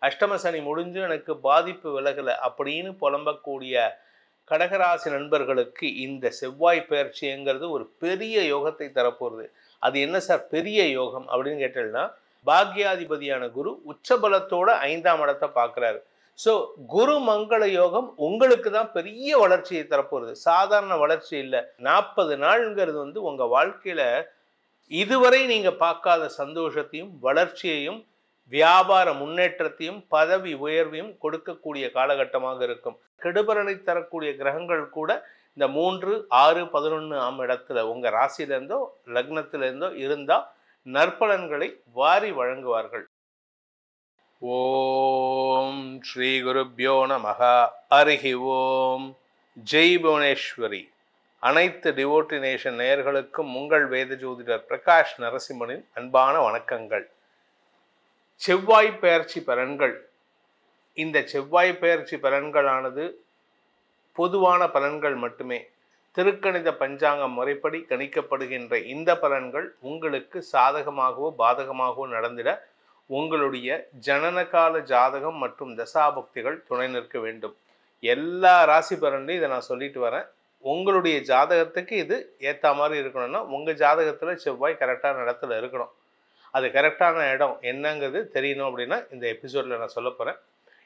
அஷ்டம சனி முடிஞ்சு எனக்கு பாதிப்பு விலகலை அப்படின்னு புலம்பக்கூடிய கடகராசி நண்பர்களுக்கு இந்த செவ்வாய் பயிற்சிங்கிறது ஒரு பெரிய யோகத்தை தரப்போகிறது. அது என்ன சார் பெரிய யோகம் அப்படின்னு கேட்டீங்கன்னா, பாக்யாதிபதியான குரு உச்சபலத்தோட 5ஆம் இடத்தை பார்க்குறாரு. ஸோ குரு மங்கள யோகம் உங்களுக்கு தான் பெரிய வளர்ச்சியை தரப்போகிறது. சாதாரண வளர்ச்சி இல்லை. 40 நாள்ங்கிறது வந்து உங்கள் வாழ்க்கையில் இதுவரை நீங்கள் பார்க்காத சந்தோஷத்தையும் வளர்ச்சியையும் வியாபார முன்னேற்றத்தையும் பதவி உயர்வையும் கொடுக்கக்கூடிய காலகட்டமாக இருக்கும். கெடுபலனை தரக்கூடிய கிரகங்கள் கூட இந்த 3, 6, 11ஆம் இடத்துல உங்கள் ராசியிலேருந்தோ லக்னத்திலேருந்தோ இருந்தால் நற்பலன்களை வாரி வழங்குவார்கள். ஓம் ஸ்ரீ குருப்யோ நமஹ. ஹரிஹி ஓம். ஜெய் புவனேஸ்வரி. அனைத்து டிவோட்டி நேஷன் நேயர்களுக்கும் உங்கள் வேத ஜோதிடர் பிரகாஷ் நரசிம்மனின் அன்பான வணக்கங்கள். செவ்வாய் பெயர்ச்சி பலன்கள். இந்த செவ்வாய் பெயர்ச்சி பலன்களானது பொதுவான பலன்கள் மட்டுமே. திருக்கணித பஞ்சாங்கம் முறைப்படி கணிக்கப்படுகின்ற இந்த பலன்கள் உங்களுக்கு சாதகமாகவோ பாதகமாகவோ நடந்திட உங்களுடைய ஜனனகால ஜாதகம் மற்றும் தசாபக்திகள் துணை நிற்க வேண்டும். எல்லா ராசி பலன்லையும் இதை நான் சொல்லிட்டு வரேன். உங்களுடைய ஜாதகத்துக்கு இது ஏற்ற மாதிரி இருக்கணும்னா உங்கள் ஜாதகத்தில் செவ்வாய் கரெக்டான இடத்துல இருக்கணும். அது கரெக்டான இடம் என்னங்கிறது தெரியணும் அப்படின்னா இந்த எபிசோடில் நான் சொல்ல போகிறேன்.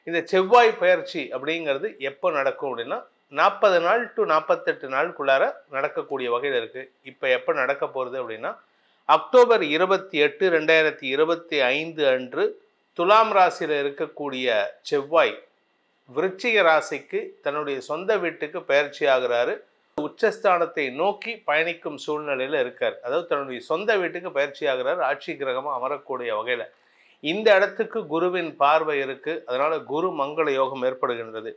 இந்த செவ்வாய் பயிற்சி அப்படிங்கிறது எப்போ நடக்கும் அப்படின்னா 40 நாள் டு 48 நாளுக்குள்ளார நடக்கக்கூடிய வகையில் இருக்குது. இப்போ எப்போ நடக்க போகிறது அப்படின்னா அக்டோபர் 28, 2025 அன்று துலாம் ராசியில் இருக்கக்கூடிய செவ்வாய் விருச்சிக ராசிக்கு தன்னுடைய சொந்த வீட்டுக்கு பயிற்சி ஆகிறாரு. உச்சஸ்தானத்தை நோக்கி பயணிக்கும் சூழ்நிலையில் இருக்கார். அதாவது தன்னுடைய சொந்த வீட்டுக்கு பயிற்சி ஆகிறார். ஆட்சி கிரகமாக அமரக்கூடிய வகையில் இந்த இடத்துக்கு குருவின் பார்வை இருக்கு. அதனால குரு மங்கள யோகம் ஏற்படுகின்றது.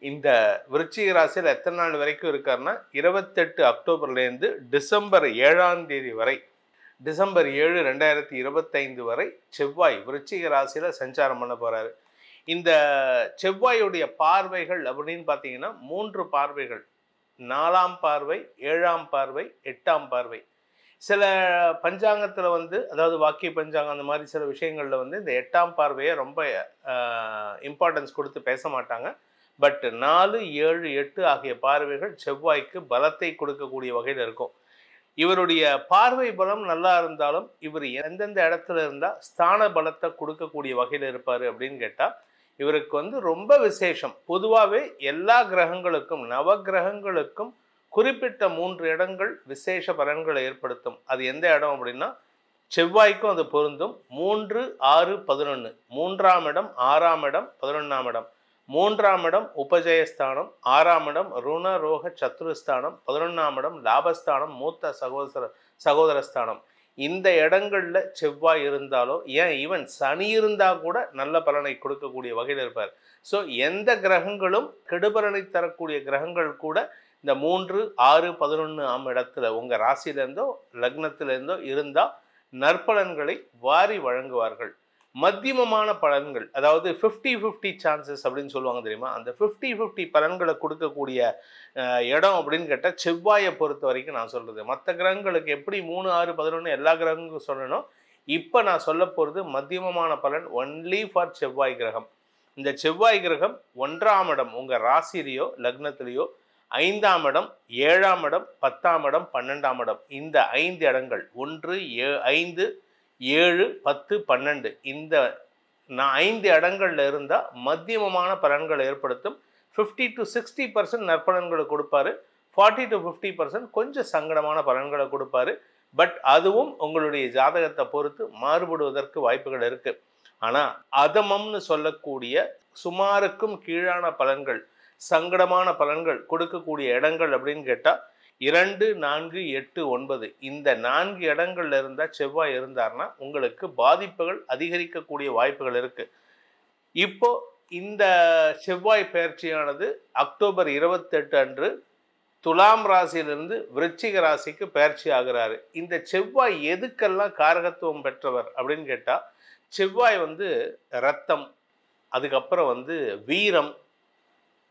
இந்த விருச்சிக ராசியில் எத்தனை நாள் வரைக்கும் இருக்காருன்னா 28 அக்டோபர்லேருந்து டிசம்பர் 7ஆம் தேதி வரை, டிசம்பர் 7, 2025 வரை செவ்வாய் விருச்சிக ராசியில் சஞ்சாரம் பண்ண போறாரு. இந்த செவ்வாயுடைய பார்வைகள் அப்படின்னு பார்த்தீங்கன்னா 3 பார்வைகள். 4ஆம் பார்வை, 7ஆம் பார்வை, 8ஆம் பார்வை. சில பஞ்சாங்கத்தில் வந்து அதாவது வாக்கிய பஞ்சாங்கம் அந்த மாதிரி சில விஷயங்களில் வந்து இந்த 8ஆம் பார்வையை ரொம்ப இம்பார்ட்டன்ஸ் கொடுத்து பேச மாட்டாங்க. பட் 4, 7, 8 ஆகிய பார்வைகள் செவ்வாய்க்கு பலத்தை கொடுக்கக்கூடிய வகையில் இருக்கும். இவருடைய பார்வை பலம் நல்லா இருந்தாலும் இவர் எந்தெந்த இடத்துல இருந்தால் ஸ்தான பலத்தை கொடுக்கக்கூடிய வகையில் இருப்பார் அப்படின்னு கேட்டால் இவருக்கு வந்து ரொம்ப விசேஷம். பொதுவாகவே எல்லா கிரகங்களுக்கும் நவ கிரகங்களுக்கும் குறிப்பிட்ட 3 இடங்கள் விசேஷ பலன்களை ஏற்படுத்தும். அது எந்த இடம் அப்படின்னா செவ்வாய்க்கும் அது பொருந்தும். 3, 6, 11. 3ஆம் இடம், 6ஆம் இடம், 11ஆம் இடம். 3ஆம் இடம் உபஜயஸ்தானம், 6ஆம் இடம் ருண ரோக சத்ருஸ்தானம், 11ஆம் இடம் லாபஸ்தானம், மூத்த சகோதரஸ்தானம். இந்த இடங்கள்ல செவ்வாய் இருந்தாலோ ஏன் ஈவன் சனி இருந்தால் கூட நல்ல பலனை கொடுக்கக்கூடிய வகையில் இருப்பார். ஸோ எந்த கிரகங்களும் கெடுபலனை தரக்கூடிய கிரகங்கள் கூட இந்த 3, 6, 11ஆம் இடத்துல உங்கள் ராசியிலேருந்தோ லக்னத்திலேருந்தோ இருந்தால் நற்பலன்களை வாரி வழங்குவார்கள். மத்தியமமான பலன்கள், அதாவது 50-50 சான்சஸ் அப்படின்னு சொல்லுவாங்க தெரியுமா, அந்த 50-50 பலன்களை கொடுக்கக்கூடிய இடம் அப்படின்னு கேட்டால் செவ்வாயை பொறுத்த வரைக்கும் நான் சொல்கிறது. மற்ற கிரகங்களுக்கு எப்படி 3, 6, 11 எல்லா கிரகங்களுக்கும் சொல்லணும். இப்போ நான் சொல்ல போகிறது மத்தியமமான பலன் ஒன்லி ஃபார் செவ்வாய் கிரகம். இந்த செவ்வாய் கிரகம் 1ஆம் இடம் உங்கள் ராசிலேயோ லக்னத்திலேயோ, 5ஆம் இடம், 7ஆம் இடம், 10ஆம் இடம், 12ஆம் இடம். இந்த 5 இடங்கள் 1, 5, 7, 10, 12 இந்த 5 இடங்கள்ல இருந்தால் மத்தியமமான பலன்களை ஏற்படுத்தும். 50 to 60% நற்பலன்களை கொடுப்பாரு. 40 to 50% கொஞ்சம் சங்கடமான பலன்களை கொடுப்பாரு. பட் அதுவும் உங்களுடைய ஜாதகத்தை பொறுத்து மாறுபடுவதற்கு வாய்ப்புகள் இருக்கு. ஆனால் அதமம்னு சொல்லக்கூடிய சுமாருக்கும் கீழான பலன்கள், சங்கடமான பலன்கள் கொடுக்கக்கூடிய இடங்கள் அப்படின்னு கேட்டால் 2, 4, 8, 9 இந்த 4 இடங்கள்ல இருந்தால் செவ்வாய் இருந்தார்னா உங்களுக்கு பாதிப்புகள் அதிகரிக்கக்கூடிய வாய்ப்புகள் இருக்கு. இப்போ இந்த செவ்வாய் பயிற்சியானது அக்டோபர் 28 அன்று துலாம் ராசியிலிருந்து விருச்சிக ராசிக்கு பயிற்சி ஆகிறாரு. இந்த செவ்வாய் எதுக்கெல்லாம் காரகத்துவம் பெற்றவர் அப்படின்னு கேட்டால் செவ்வாய் வந்து ரத்தம், அதுக்கப்புறம் வந்து வீரம்,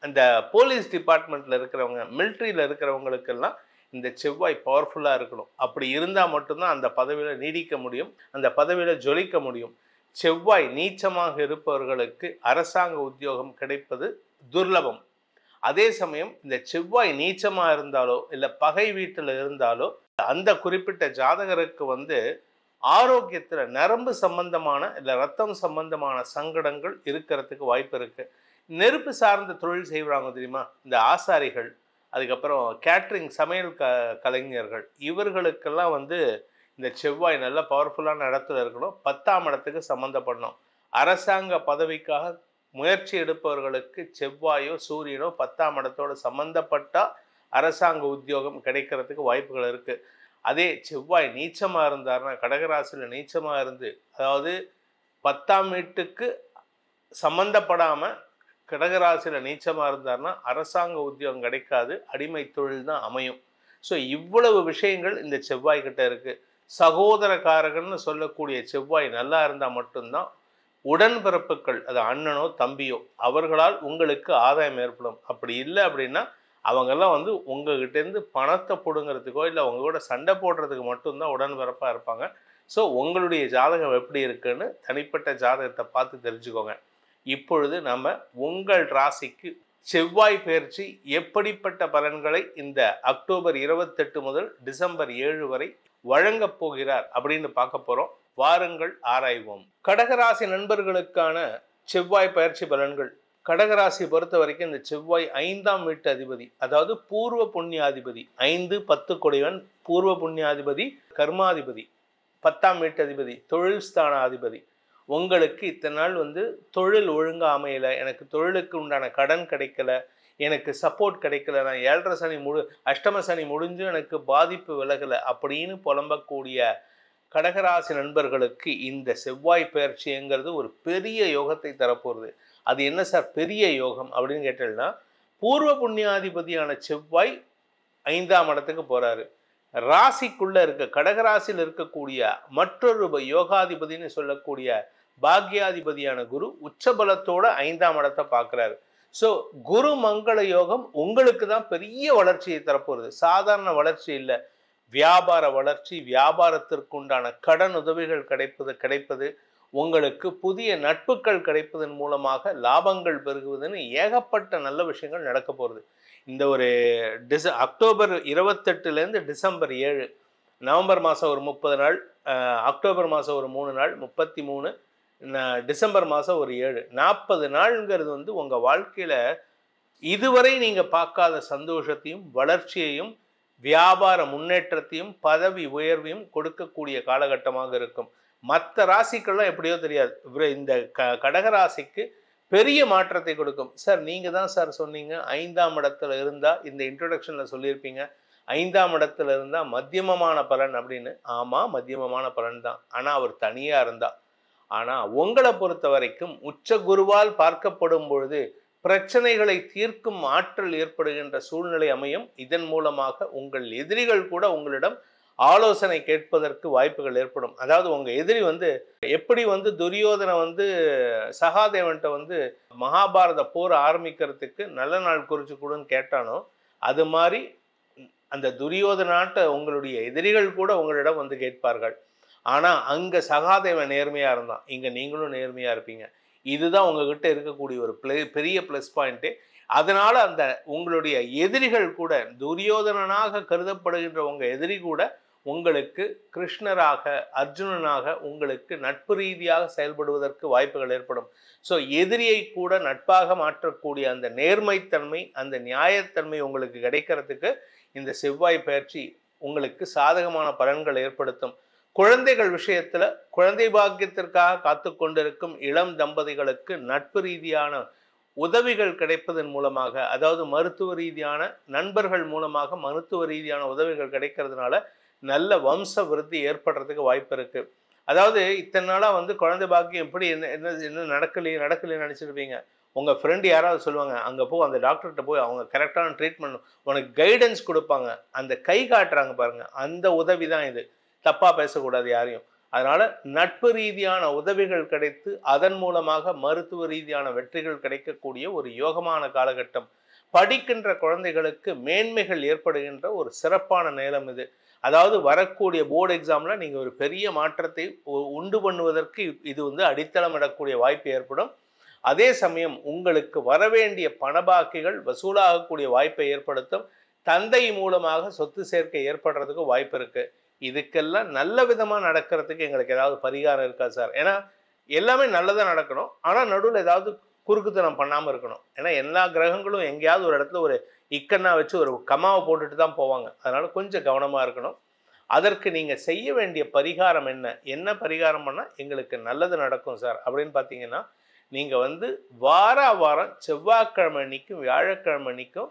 அந்த போலீஸ் டிபார்ட்மெண்ட்டில் இருக்கிறவங்க, மிலிட்ரியில் இருக்கிறவங்களுக்கெல்லாம் இந்த செவ்வாய் பவர்ஃபுல்லாக இருக்கணும். அப்படி இருந்தால் மட்டும்தான் அந்த பதவியில் நீடிக்க முடியும், அந்த பதவியில் ஜொலிக்க முடியும். செவ்வாய் நீச்சமாக இருப்பவர்களுக்கு அரசாங்க உத்தியோகம் கிடைப்பது துர்லபம். அதே சமயம் இந்த செவ்வாய் நீச்சமா இருந்தாலோ இல்ல பகை வீட்டில் இருந்தாலோ அந்த குறிப்பிட்ட ஜாதகருக்கு ஆரோக்கியத்துல நரம்பு சம்பந்தமான இல்ல ரத்தம் சம்பந்தமான சங்கடங்கள் இருக்கிறதுக்கு வாய்ப்பு இருக்கு. நெருப்பு சார்ந்த தொழில் செய்வாங்க தெரியுமா, இந்த ஆசாரிகள், அதுக்கப்புறம் கேட்ரிங் சமையல் கலைஞர்கள், இவர்களுக்கெல்லாம் இந்த செவ்வாய் நல்ல பவர்ஃபுல்லான இடத்துல இருக்கணும். 10ஆம் இடத்துக்கு சம்மந்தப்படணும். அரசாங்க பதவிக்காக முயற்சி எடுப்பவர்களுக்கு செவ்வாயோ சூரியனோ 10ஆம் இடத்தோட சம்பந்தப்பட்டா அரசாங்க உத்தியோகம் கிடைக்கிறதுக்கு வாய்ப்புகள் இருக்கு. அதே செவ்வாய் நீச்சமா இருந்தாருன்னா, கடகராசியில நீச்சமா இருந்து, அதாவது 10ஆம் வீட்டுக்கு சம்பந்தப்படாம கடகராசியில நீச்சமா இருந்தாருன்னா அரசாங்க உத்தியோகம் கிடைக்காது, அடிமை தொழில் தான் அமையும். ஸோ இவ்வளவு விஷயங்கள் இந்த செவ்வாய் கிட்ட இருக்கு. சகோதரக்காரகன்னு சொல்லக்கூடிய செவ்வாய் நல்லா இருந்தால் மட்டும்தான் உடன்பிறப்புகள், அது அண்ணனோ தம்பியோ, அவர்களால் உங்களுக்கு ஆதாயம் ஏற்படும். அப்படி இல்லை அப்படின்னா அவங்கெல்லாம் உங்ககிட்டேருந்து பணத்தை பிடுங்கிறதுக்கோ இல்லை உங்க கூட சண்டை போடுறதுக்கு மட்டும்தான் உடன்பிறப்பாக இருப்பாங்க. ஸோ உங்களுடைய ஜாதகம் எப்படி இருக்குன்னு தனிப்பட்ட ஜாதகத்தை பார்த்து தெரிஞ்சுக்கோங்க. இப்பொழுது நம்ம உங்கள் ராசிக்கு செவ்வாய் பெயர்ச்சி எப்படிப்பட்ட பலன்களை இந்த அக்டோபர் 28 முதல் டிசம்பர் 7 வரை வழங்கப் போகிறார் அப்படின்னு பார்க்க போறோம். வாருங்கள் ஆராய்வோம். கடகராசி நண்பர்களுக்கான செவ்வாய் பயிற்சி பலன்கள். கடகராசி பொறுத்த வரைக்கும் இந்த செவ்வாய் 5ஆம் வீட்டு அதிபதி, அதாவது பூர்வ புண்ணியாதிபதி. 5, 10 கொடைவன், பூர்வ புண்ணியாதிபதி, கர்மாதிபதி, 10ஆம் வீட்டு அதிபதி, தொழில் ஸ்தானாதிபதி. உங்களுக்கு இத்தனை நாள் தொழில் ஒழுங்கா அமையல, எனக்கு தொழிலுக்கு உண்டான கடன் கிடைக்கல, எனக்கு சப்போர்ட் கிடைக்கல, நான் 7.5 சனி அஷ்டம சனி முடிஞ்சு எனக்கு பாதிப்பு விலகலை அப்படின்னு புலம்பக்கூடிய கடகராசி நண்பர்களுக்கு இந்த செவ்வாய் பயிற்சிங்கிறது ஒரு பெரிய யோகத்தை தரப்போகிறது. அது என்ன சார் பெரிய யோகம் அப்படின்னு கேட்டீங்கன்னா, பூர்வ புண்ணியாதிபதியான செவ்வாய் 5ஆம் இடத்துக்கு போறாரு. ராசிக்குள்ள இருக்க கடகராசியில் இருக்கக்கூடிய மற்றொரு யோகாதிபதினு சொல்லக்கூடிய பாக்யாதிபதியான குரு உச்சபலத்தோட 5ஆம் இடத்தை பார்க்கிறாரு. ஸோ குரு மங்கள யோகம் உங்களுக்கு தான் பெரிய வளர்ச்சியை தரப்போகிறது. சாதாரண வளர்ச்சி இல்லை, வியாபார வளர்ச்சி, வியாபாரத்திற்குண்டான கடன் உதவிகள் கிடைப்பது, உங்களுக்கு புதிய நட்புகள் கிடைப்பதன் மூலமாக லாபங்கள் பெருகுவதுன்னு ஏகப்பட்ட நல்ல விஷயங்கள் நடக்க போகிறது. இந்த ஒரு அக்டோபர் 28லேருந்து டிசம்பர் 7, நவம்பர் மாதம் ஒரு 30 நாள், அக்டோபர் மாதம் ஒரு 3 நாள், 33, டிசம்பர் மாதம் ஒரு 7, 40 நாள்ங்கிறது உங்கள் வாழ்க்கையில் இதுவரை நீங்கள் பார்க்காத சந்தோஷத்தையும் வளர்ச்சியையும் வியாபார முன்னேற்றத்தையும் பதவி உயர்வையும் கொடுக்கக்கூடிய காலகட்டமாக இருக்கும். மற்ற ராசிக்கெல்லாம் எப்படியோ தெரியாது, இந்த கடகராசிக்கு பெரிய மாற்றத்தை கொடுக்கும். சார் நீங்கள் தான் சார் சொன்னீங்க 5ஆம் இடத்துல இருந்தால், இந்த இன்ட்ரோடக்ஷனில் சொல்லியிருப்பீங்க 5ஆம் இடத்துல இருந்தால் மத்தியமமான பலன் அப்படின்னு. ஆமாம், மத்தியமமான பலன் தான், ஆனால் அவர் தனியாக இருந்தால். ஆனால் உங்களை பொறுத்த வரைக்கும் உச்ச குருவால் பார்க்கப்படும் பொழுது பிரச்சனைகளை தீர்க்கும் ஆற்றல் ஏற்படுகின்ற சூழ்நிலை அமையும். இதன் மூலமாக உங்கள் எதிரிகள் கூட உங்களிடம் ஆலோசனை கேட்பதற்கு வாய்ப்புகள் ஏற்படும். அதாவது உங்கள் எதிரி எப்படி துரியோதனை சகாதேவன்ட்ட மகாபாரத போர் ஆரம்பிக்கிறதுக்கு நல்ல நாள் குறிச்சு கொடுன்னு கேட்டானோ, அது மாதிரி அந்த துரியோதனாட்ட உங்களுடைய எதிரிகள் கூட உங்களிடம் கேட்பார்கள். ஆனால் அங்கே சகாதேவன் நேர்மையாக இருந்தான், இங்கே நீங்களும் நேர்மையாக இருப்பீங்க. இதுதான் உங்ககிட்ட இருக்கக்கூடிய ஒரு பெரிய ப்ளஸ் பாயிண்ட்டு. அதனால் அந்த உங்களுடைய எதிரிகள் கூட, துரியோதனனாக கருதப்படுகின்ற உங்கள் எதிரி கூட உங்களுக்கு கிருஷ்ணராக, அர்ஜுனனாக உங்களுக்கு நட்பு ரீதியாக செயல்படுவதற்கு வாய்ப்புகள் ஏற்படும். ஸோ எதிரியை கூட நட்பாக மாற்றக்கூடிய அந்த நேர்மைத்தன்மை, அந்த நியாயத்தன்மை உங்களுக்கு கிடைக்கிறதுக்கு இந்த செவ்வாய் பயிற்சி உங்களுக்கு சாதகமான பலன்கள் ஏற்படுத்தும். குழந்தைகள் விஷயத்துல குழந்தை பாக்கியத்திற்காக காத்து கொண்டிருக்கும் இளம் தம்பதிகளுக்கு நட்பு ரீதியான உதவிகள் கிடைப்பதன் மூலமாக, அதாவது மருத்துவ ரீதியான நண்பர்கள் மூலமாக மருத்துவ ரீதியான உதவிகள் கிடைக்கிறதுனால நல்ல வம்ச விருத்தி ஏற்படுறதுக்கு வாய்ப்பு இருக்கு. அதாவது இத்தனை நாளாக குழந்தை பாக்கியம் எப்படி என்ன நடக்கலையே நினச்சிருப்பீங்க. உங்கள் ஃப்ரெண்டு யாராவது சொல்லுவாங்க, அங்கே போ, அந்த டாக்டர்கிட்ட போய் அவங்க கரெக்டான ட்ரீட்மெண்ட் உனக்கு கைடன்ஸ் கொடுப்பாங்க, அந்த கை காட்டுறாங்க பாருங்க, அந்த உதவி தான் இது. தப்பாக பேசக்கூடாது யாரையும். அதனால் நட்பு ரீதியான உதவிகள் கிடைத்து அதன் மூலமாக மருத்துவ ரீதியான வெற்றிகள் கிடைக்கக்கூடிய ஒரு யோகமான காலகட்டம். படிக்கின்ற குழந்தைகளுக்கு மேன்மைகள் ஏற்படுகின்ற ஒரு சிறப்பான நேரம் இது. அதாவது வரக்கூடிய போர்டு எக்ஸாம்ல நீங்க ஒரு பெரிய மாற்றத்தை உண்டு பண்ணுவதற்கு இது வந்து அடித்தளமிடக்கூடிய வாய்ப்பு ஏற்படும். அதே சமயம் உங்களுக்கு வரவேண்டிய பணபாக்கிகள் வசூலாகக்கூடிய வாய்ப்பை ஏற்படுத்தும். தந்தை மூலமாக சொத்து சேர்க்கை ஏற்படுறதுக்கு வாய்ப்பு இருக்கு. இதுக்கெல்லாம் நல்ல விதமா நடக்கிறதுக்கு எங்களுக்கு ஏதாவது பரிகாரம் இருக்கா சார்? ஏன்னா எல்லாமே நல்லதா நடக்கணும். ஆனா நடுவில் ஏதாவது குறுக்குத்தனம் பண்ணாம இருக்கணும். ஏன்னா எல்லா கிரகங்களும் எங்கேயாவது ஒரு இடத்துல ஒரு இக்கண்ணா வச்சு ஒரு கமாவை போட்டுட்டு தான் போவாங்க. அதனால கொஞ்சம் கவனமா இருக்கணும். அதற்கு நீங்க செய்ய வேண்டிய பரிகாரம் என்ன? என்ன பரிகாரம் பண்ணா எங்களுக்கு நல்லது நடக்கும் சார் அப்படின்னு பார்த்தீங்கன்னா, நீங்க வந்து வாரம் செவ்வாய்க்கிழமை அன்னைக்கும் வியாழக்கிழமை அன்னைக்கும்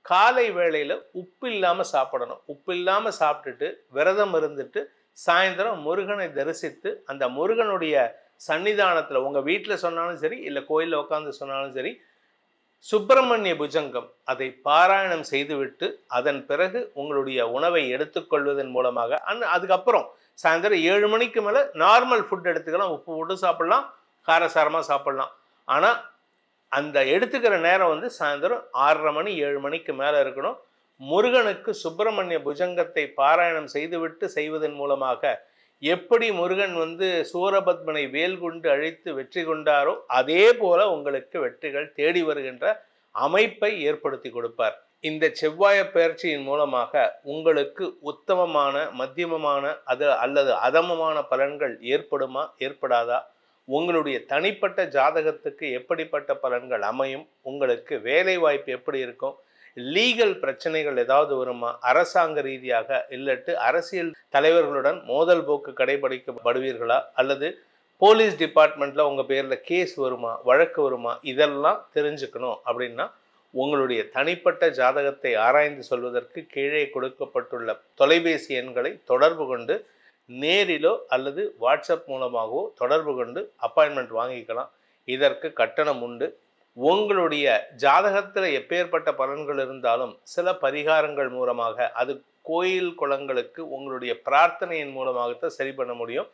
காலை வேளையில உப்பு இல்லாம சாப்பிடணும். உப்பு இல்லாம சாப்பிட்டுட்டு விரதம் இருந்துட்டு சாயந்தரம் முருகனை தரிசித்து அந்த முருகனுடைய சன்னிதானத்துல உங்க வீட்டுல சொன்னாலும் சரி, இல்ல கோயில்ல உட்கார்ந்து சொன்னாலும் சரி, சுப்பிரமணிய புஜங்கம் அதை பாராயணம் செய்துவிட்டு அதன் பிறகு உங்களுடைய உணவை எடுத்துக்கொள்வதன் மூலமாக அதுக்கப்புறம் சாயந்தரம் 7 மணிக்கு மேல நார்மல் ஃபுட் எடுத்துக்கலாம். உப்பு போட்டு சாப்பிடலாம், காரசாரமா சாப்பிடலாம். ஆனா அந்த எடுத்துக்கிற நேரம் வந்து சாயந்தரம் 6:30 மணி 7 மணிக்கு மேல இருக்கணும். முருகனுக்கு சுப்பிரமணிய புஜங்கத்தை பாராயணம் செய்துவிட்டு செய்வதன் மூலமாக எப்படி முருகன் வந்து சூரபத்மனை வேல் கொண்டு அழித்து வெற்றி கொண்டாரோ அதே போல உங்களுக்கு வெற்றிகள் தேடி வருகின்ற அமைப்பை ஏற்படுத்தி கொடுப்பார். இந்த செவ்வாய பயிற்சியின் மூலமாக உங்களுக்கு உத்தமமான, மத்தியமமான அல்லது அதமமான பலன்கள் ஏற்படுமா, ஏற்படாதா? உங்களுடைய தனிப்பட்ட ஜாதகத்துக்கு எப்படிப்பட்ட பலன்கள் அமையும்? உங்களுக்கு வேலை வாய்ப்பு எப்படி இருக்கும்? லீகல் பிரச்சனைகள் ஏதாவது வருமா? அரசாங்க ரீதியாக இல்லட்டு அரசியல் தலைவர்களுடன் மோதல் போக்கு கடைபிடிக்கப்படுவீர்களா? அல்லது போலீஸ் டிபார்ட்மெண்ட்ல உங்க பேர்ல கேஸ் வருமா, வழக்கு வருமா? இதெல்லாம் தெரிஞ்சுக்கணும் அப்படின்னா உங்களுடைய தனிப்பட்ட ஜாதகத்தை ஆராய்ந்து சொல்வதற்கு கீழே கொடுக்கப்பட்டுள்ள தொலைபேசி எண்களை தொடர்பு கொண்டு நேரிலோ அல்லது வாட்ஸ்அப் மூலமாகவோ தொடர்பு கொண்டு அப்பாயின்மெண்ட் வாங்கிக்கலாம். இதற்கு கட்டணம் உண்டு. உங்களுடைய ஜாதகத்தில் எப்பேற்பட்ட பலன்கள் இருந்தாலும் சில பரிகாரங்கள் மூலமாக, அது கோயில் குளங்களுக்கு உங்களுடைய பிரார்த்தனையின் மூலமாகத்தான் சரி பண்ண முடியும்.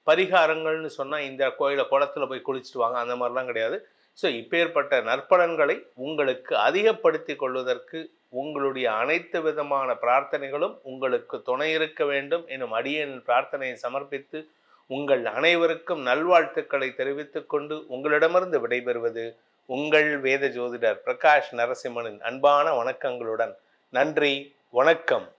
பரிகாரங்கள்னு சொன்னால் இந்த குளத்தில் போய் குளிச்சுட்டு வாங்க அந்த மாதிரிலாம் கிடையாது. ஸோ இப்பேற்பட்ட நற்பலன்களை உங்களுக்கு அதிகப்படுத்தி கொள்வதற்கு உங்களுடைய அனைத்து விதமான பிரார்த்தனைகளும் உங்களுக்கு துணை இருக்க வேண்டும் எனும் அடியேன் பிரார்த்தனையை சமர்ப்பித்து உங்கள் அனைவருக்கும் நல்வாழ்த்துக்களை தெரிவித்துக் கொண்டு உங்களிடமிருந்து விடைபெறுவது உங்கள் வேத ஜோதிடர் பிரகாஷ் நரசிம்மனின் அன்பான வணக்கங்களுடன். நன்றி, வணக்கம்.